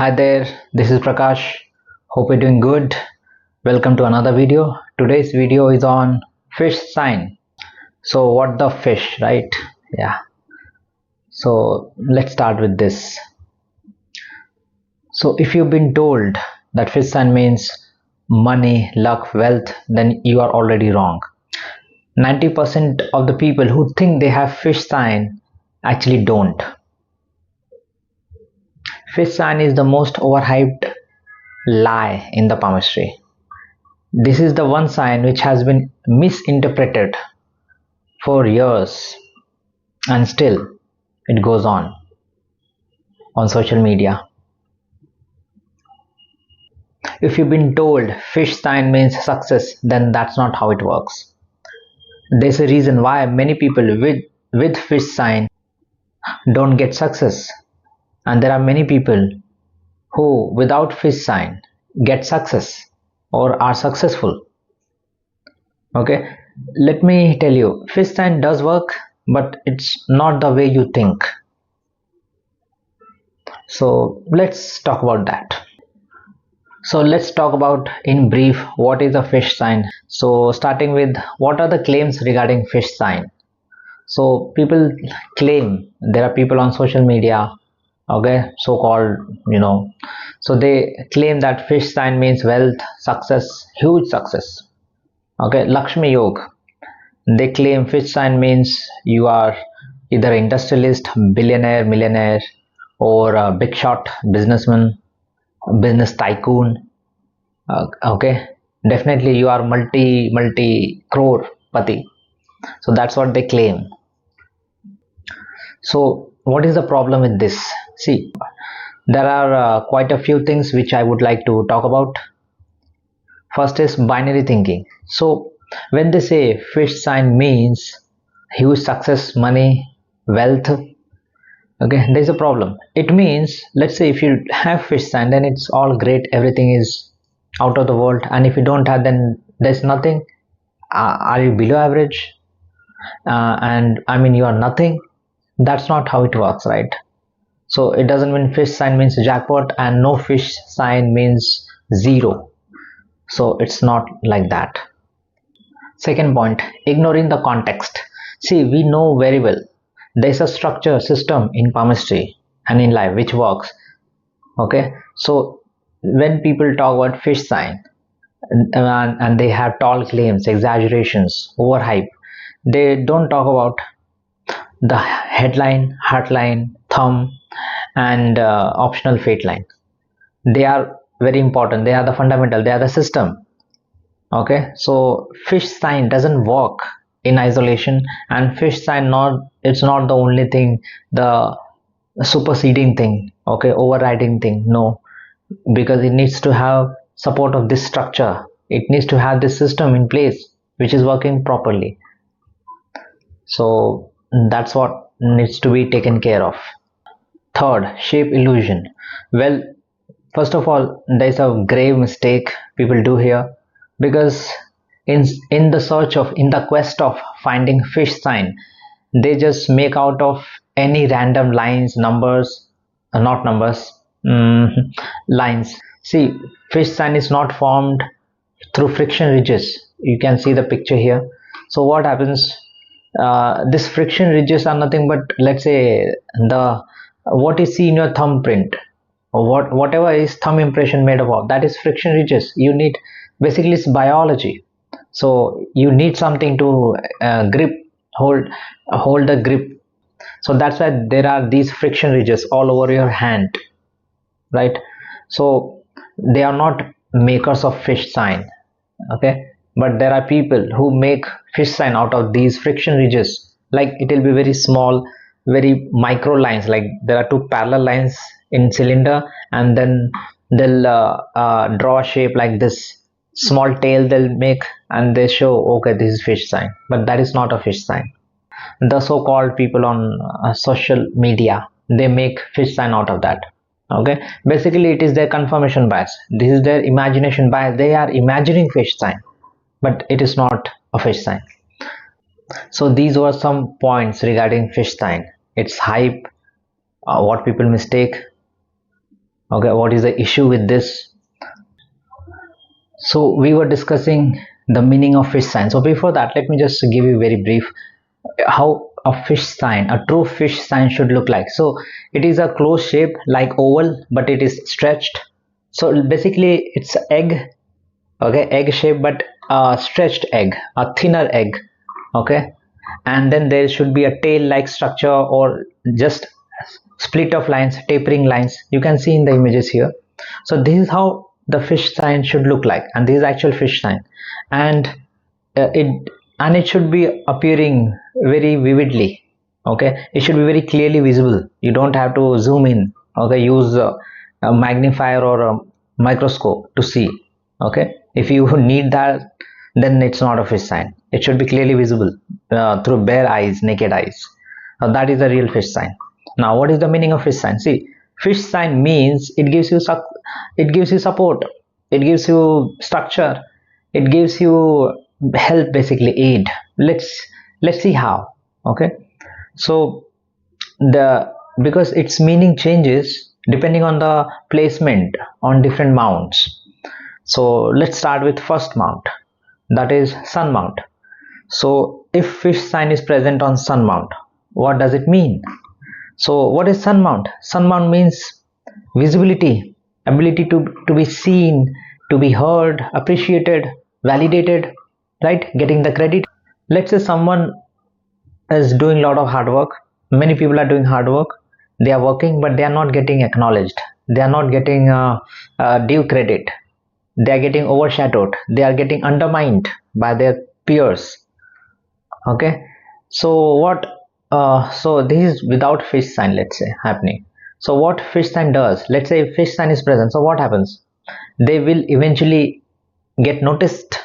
Hi there, this is Prakash. Hope you're doing good. Welcome to another video. Today's video is on fish sign. So what the fish, right? Yeah. So let's start with this. So if you've been told that fish sign means money, luck, wealth, then you are already wrong. 90% of the people who think they have fish sign actually don't. Fish sign is the most overhyped lie in the palmistry. This is the one sign which has been misinterpreted for years, and still it goes on social media. If you've been told fish sign means success, then that's not how it works. There's a reason why many people with fish sign don't get success, and there are many people who without fish sign get success or are successful. Okay, let me tell you, fish sign does work, but it's not the way you think. So let's talk about that. So let's talk about in brief what is a fish sign. So starting with what are the claims regarding fish sign. So people claim, there are people on social media, okay, so-called, so they claim that fish sign means wealth, success, huge success. Okay, Lakshmi Yoga, they claim fish sign means you are either industrialist, billionaire, millionaire, or a big shot businessman, business tycoon. Okay, definitely you are multi crore pati. So that's what they claim. So what is the problem with this? See, there are quite a few things which I would like to talk about. First is binary thinking. So when they say fish sign means huge success, money, wealth, okay, there's a problem. It means, let's say if you have fish sign, then it's all great, everything is out of the world, and if you don't have, then there's nothing. Are you below average? And I mean, you are nothing. That's not how it works, right? So it doesn't mean fish sign means jackpot and no fish sign means zero. So it's not like that. Second point, ignoring the context. See, we know very well there's a structure system in palmistry and in life which works. Okay, so when people talk about fish sign and they have tall claims, exaggerations, overhype, they don't talk about the headline, heartline, thumb, and optional fate line. They are very important. They are the fundamental. They are the system. Okay, so fish sign doesn't work in isolation, and fish sign it's not the only thing, the superseding thing, okay, overriding thing. No, because it needs to have support of this structure. It needs to have this system in place which is working properly. So that's what needs to be taken care of. Third, shape illusion. Well, first of all, there's a grave mistake people do here, because in the quest of finding fish sign, they just make out of any random lines, numbers, not numbers, lines. See, fish sign is not formed through friction ridges. You can see the picture here. So what happens? This friction ridges are nothing but, let's say, the what you see in your thumbprint, or whatever is thumb impression made of, that is friction ridges. You need, basically it's biology, so you need something to hold the grip. So that's why there are these friction ridges all over your hand, right? So they are not makers of fish sign, okay, but there are people who make fish sign out of these friction ridges. Like, it will be very small, very micro lines, like there are two parallel lines in cylinder, and then they'll draw a shape like this, small tail they'll make, and they show, okay, this is fish sign, but that is not a fish sign. The so-called people on social media, they make fish sign out of that. Okay, basically it is their confirmation bias, this is their imagination bias. They are imagining fish sign, but it is not a fish sign. So these were some points regarding fish sign. It's hype, what people mistake. Okay, what is the issue with this? So we were discussing the meaning of fish sign. So before that, let me just give you very brief how a fish sign, a true fish sign should look like. So it is a closed shape like oval, but it is stretched. So basically it's egg, okay, egg shape, but a stretched egg, a thinner egg, okay. And then there should be a tail like structure or just split of lines, tapering lines, you can see in the images here. So this is how the fish sign should look like, and this is actual fish sign. And it should be appearing very vividly, okay. It should be very clearly visible. You don't have to zoom in, okay, use a magnifier or a microscope to see, okay. If you need that, then it's not a fish sign. It should be clearly visible through bare eyes, naked eyes. That is a real fish sign. Now what is the meaning of fish sign? See, fish sign means it gives you support, it gives you structure, it gives you help, basically aid. Let's see how, okay. So because its meaning changes depending on the placement on different mounts. So let's start with first mount, that is sun mount. So if fish sign is present on sun mount, what does it mean? So what is sun mount? Sun mount means visibility, ability to be seen, to be heard, appreciated, validated, right, getting the credit. Let's say someone is doing a lot of hard work, many people are doing hard work, they are working, but they are not getting acknowledged, they are not getting due credit, they are getting overshadowed, they are getting undermined by their peers, okay. So what so this is without fish sign, let's say, happening. So what fish sign does, let's say if fish sign is present, so what happens? They will eventually get noticed,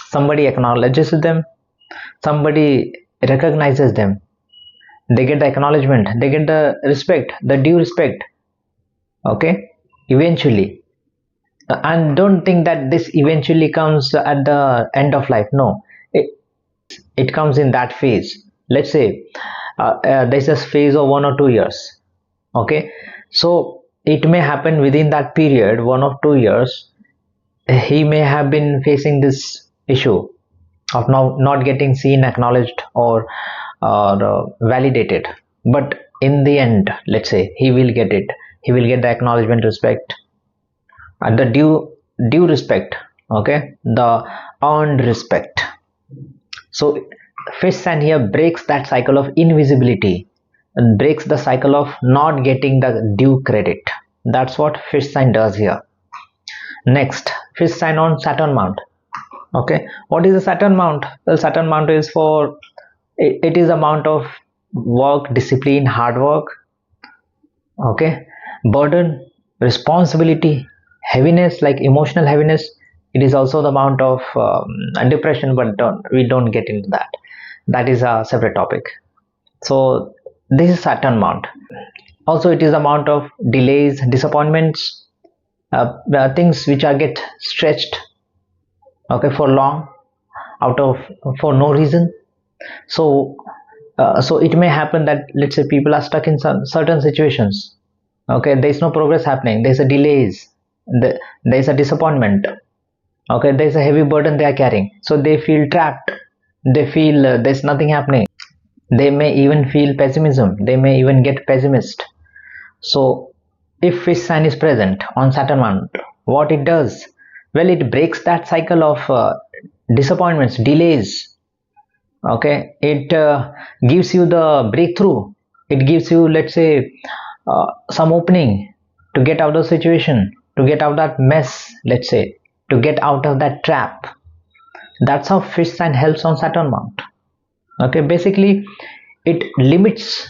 somebody acknowledges them, somebody recognizes them, they get the acknowledgement, they get the respect, the due respect, okay, eventually. And don't think that this eventually comes at the end of life. No, it comes in that phase. Let's say there's a phase of 1 or 2 years, okay. So it may happen within that period, 1 or 2 years, he may have been facing this issue of not getting seen, acknowledged, or validated. But in the end, let's say he will get it, he will get the acknowledgement, respect, and the due respect, okay, the earned respect. So fish sign here breaks that cycle of invisibility and breaks the cycle of not getting the due credit. That's what fish sign does here. Next, fish sign on Saturn mount. Okay, what is a Saturn mount? Well, Saturn mount is for it is amount of work, discipline, hard work, okay, burden, responsibility, heaviness, like emotional heaviness. It is also the amount of depression, but we don't get into that. That is a separate topic. So this is Saturn mount. Also, it is the amount of delays, disappointments, things which are get stretched, okay, for long, for no reason. So so it may happen that, let's say, people are stuck in some certain situations, okay, there is no progress happening, there's a delays, there's a disappointment, okay, there's a heavy burden they are carrying, so they feel trapped, they feel there's nothing happening, they may even feel pessimism, they may even get pessimist. So if fish sign is present on Saturn mount, what it does, well, it breaks that cycle of disappointments, delays, okay, it gives you the breakthrough, it gives you, let's say, some opening to get out of the situation, to get out of that mess, let's say, to get out of that trap. That's how fish sign helps on Saturn mount, okay. Basically it limits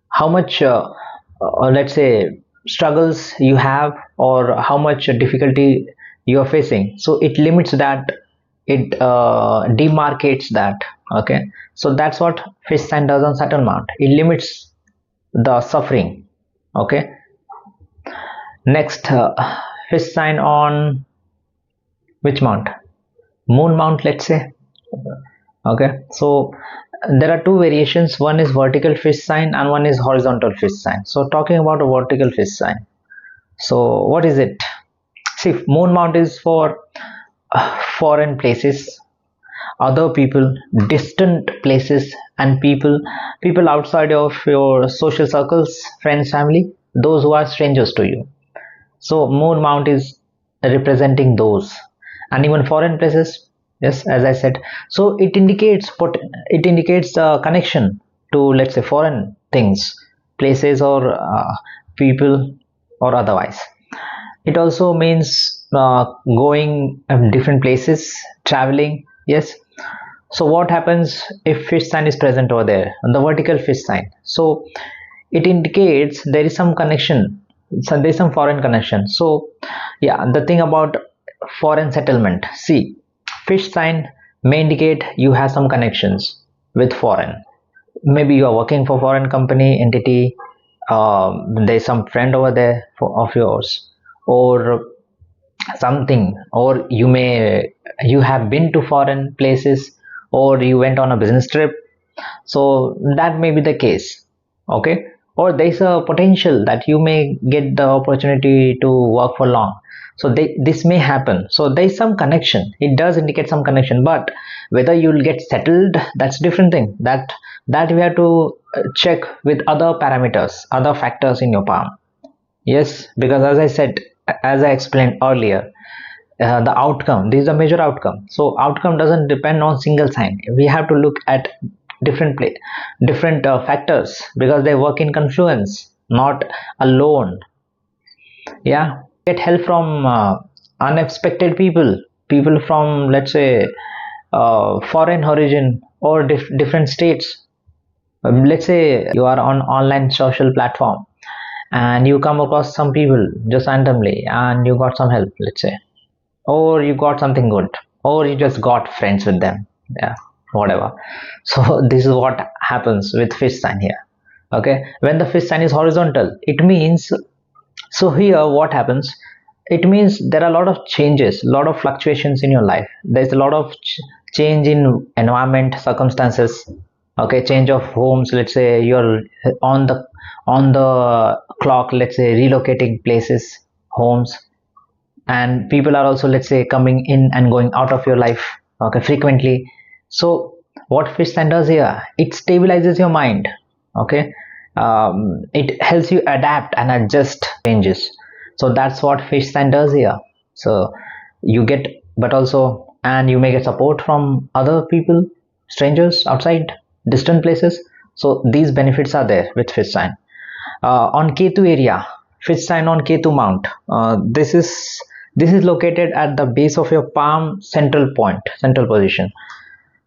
how much let's say struggles you have or how much difficulty you are facing, so it limits that, it demarcates that, okay. So that's what fish sign does on Saturn mount, it limits the suffering, okay. Next, fish sign on which mount? Moon mount, let's say, okay. So there are two variations, one is vertical fish sign and one is horizontal fish sign. So talking about a vertical fish sign, So what is it? See, moon mount is for foreign places, other people, distant places, and people outside of your social circles, friends, family, those who are strangers to you. So moon mount is representing those, and even foreign places. Yes, as I said. So it indicates a connection to, let's say, foreign things, places, or people, or otherwise. It also means going different places, traveling. Yes. So what happens if fish sign is present over there, the vertical fish sign? So it indicates there is some connection, so there is some foreign connection. So yeah, the thing about foreign settlement, see, fish sign may indicate you have some connections with foreign. Maybe you are working for foreign company entity, there's some friend over there of yours, or something, or you have been to foreign places, or you went on a business trip. So that may be the case. Okay. Or there's a potential that you may get the opportunity to work for long. So this may happen. So there's some connection, it does indicate some connection, but whether you'll get settled, that's different thing. That we have to check with other parameters, other factors in your palm. Yes, because as I said, as I explained earlier, the outcome, this is a major outcome. So outcome doesn't depend on single sign. We have to look at different factors, because they work in confluence, not alone. Yeah, get help from unexpected people from, let's say, foreign origin, or different states. Let's say you are on online social platform, and you come across some people just randomly, and you got some help, let's say, or you got something good, or you just got friends with them. Yeah, whatever. So this is what happens with fish sign here. Okay, when the fish sign is horizontal, it means, so here what happens, it means there are a lot of changes, a lot of fluctuations in your life. There's a lot of change in environment, circumstances. Okay, change of homes, let's say you're on the clock, let's say relocating places, homes, and people are also, let's say, coming in and going out of your life, okay, frequently. So what fish sign does here, it stabilizes your mind. Okay, it helps you adapt and adjust changes. So that's what fish sign does here. So you get, but also, and you may get support from other people, strangers outside, distant places. So these benefits are there with fish sign. On Ketu area, fish sign on Ketu mount, this is located at the base of your palm, central point, central position.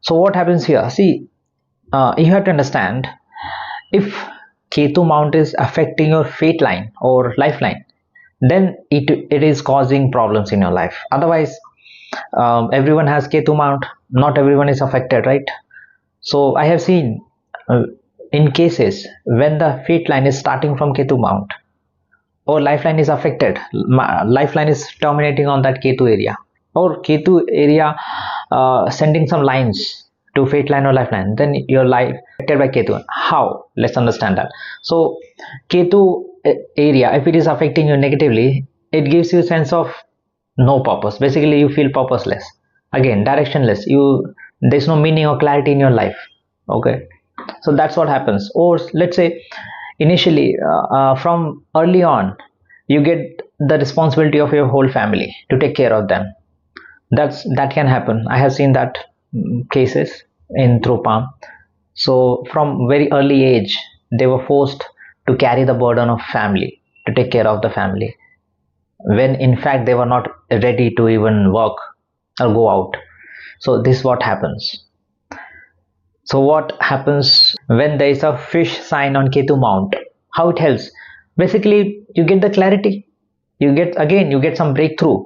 So what happens here, see, you have to understand, if Ketu mount is affecting your fate line or lifeline, then it is causing problems in your life. Otherwise, everyone has Ketu mount, not everyone is affected, right? So I have seen, in cases when the fate line is starting from Ketu mount, or lifeline is affected, lifeline is terminating on that Ketu area, or Ketu area sending some lines to fate line or lifeline, then your life affected by Ketu. How? Let's understand that. So Ketu area, if it is affecting you negatively, it gives you a sense of no purpose. Basically, you feel purposeless, again directionless. There's no meaning or clarity in your life. Okay, so that's what happens. Or let's say, initially, from early on, you get the responsibility of your whole family to take care of them. That can happen. I have seen that cases in through palm. So from very early age, they were forced to carry the burden of family, to take care of the family, when in fact they were not ready to even work or go out. So this is what happens. So what happens when there is a fish sign on Ketu mount? How it helps? Basically, you get the clarity. You get some breakthrough.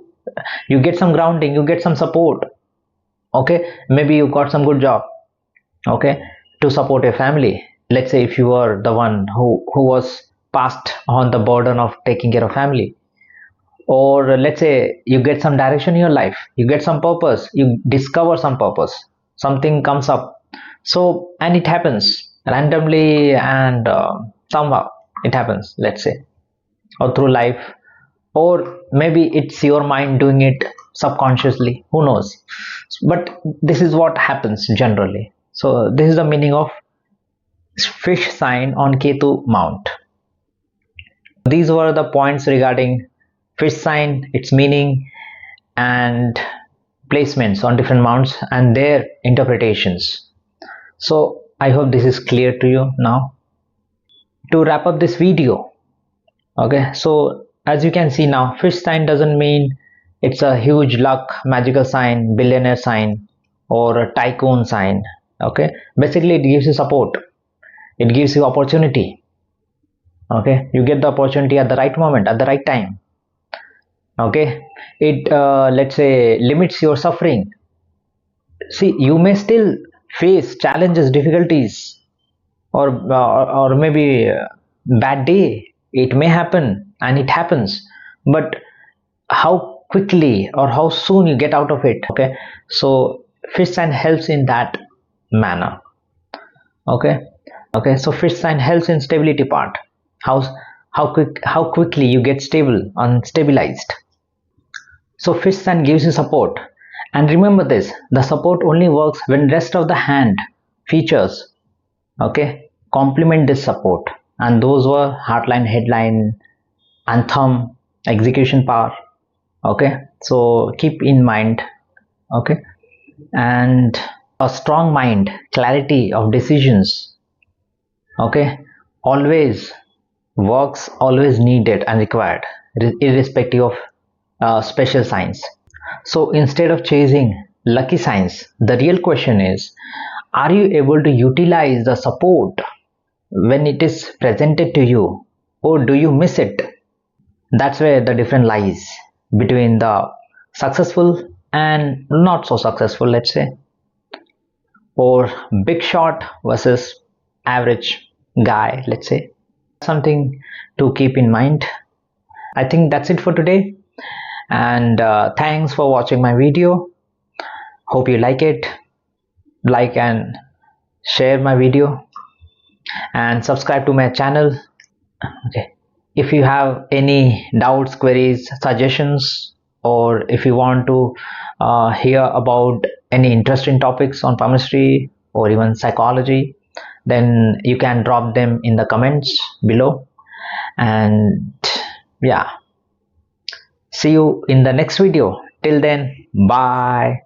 You get some grounding. You get some support. Okay, maybe you got some good job. Okay, to support your family. Let's say if you are the one who was passed on the burden of taking care of family, or let's say you get some direction in your life, you get some purpose, you discover some purpose, something comes up. So, and it happens randomly, and somehow it happens, let's say, or through life, or maybe it's your mind doing it subconsciously, who knows. But this is what happens generally. So this is the meaning of fish sign on Ketu mount. These were the points regarding fish sign, its meaning, and placements on different mounts and their interpretations. So I hope this is clear to you now. To wrap up this video, okay, so as you can see now, fish sign doesn't mean it's a huge luck magical sign, billionaire sign, or a tycoon sign. Okay, basically it gives you support, it gives you opportunity. Okay, you get the opportunity at the right moment, at the right time. Okay, it let's say limits your suffering. See, you may still face challenges, difficulties, or maybe bad day. It may happen, and it happens, but how quickly or how soon you get out of it. Okay, so fish sign helps in that manner. Okay, so fish sign helps in stability part. how how quickly you get stable and stabilized. So fish sign gives you support, and remember this, the support only works when rest of the hand features, okay, complement this support, and those were heartline, headline, and thumb, execution power. Okay, so keep in mind. Okay, and a strong mind, clarity of decisions, okay, always works, always needed and required, irrespective of special signs. So instead of chasing lucky signs, the real question is, are you able to utilize the support when it is presented to you, or do you miss it? That's where the difference lies between the successful and not so successful, let's say, or big shot versus average guy, let's say. Something to keep in mind. I think that's it for today, and thanks for watching my video. Hope you like it. Like and share my video, and subscribe to my channel. Okay, if you have any doubts, queries, suggestions, or if you want to hear about any interesting topics on palmistry or even psychology, then you can drop them in the comments below. And yeah, see you in the next video. Till then, bye.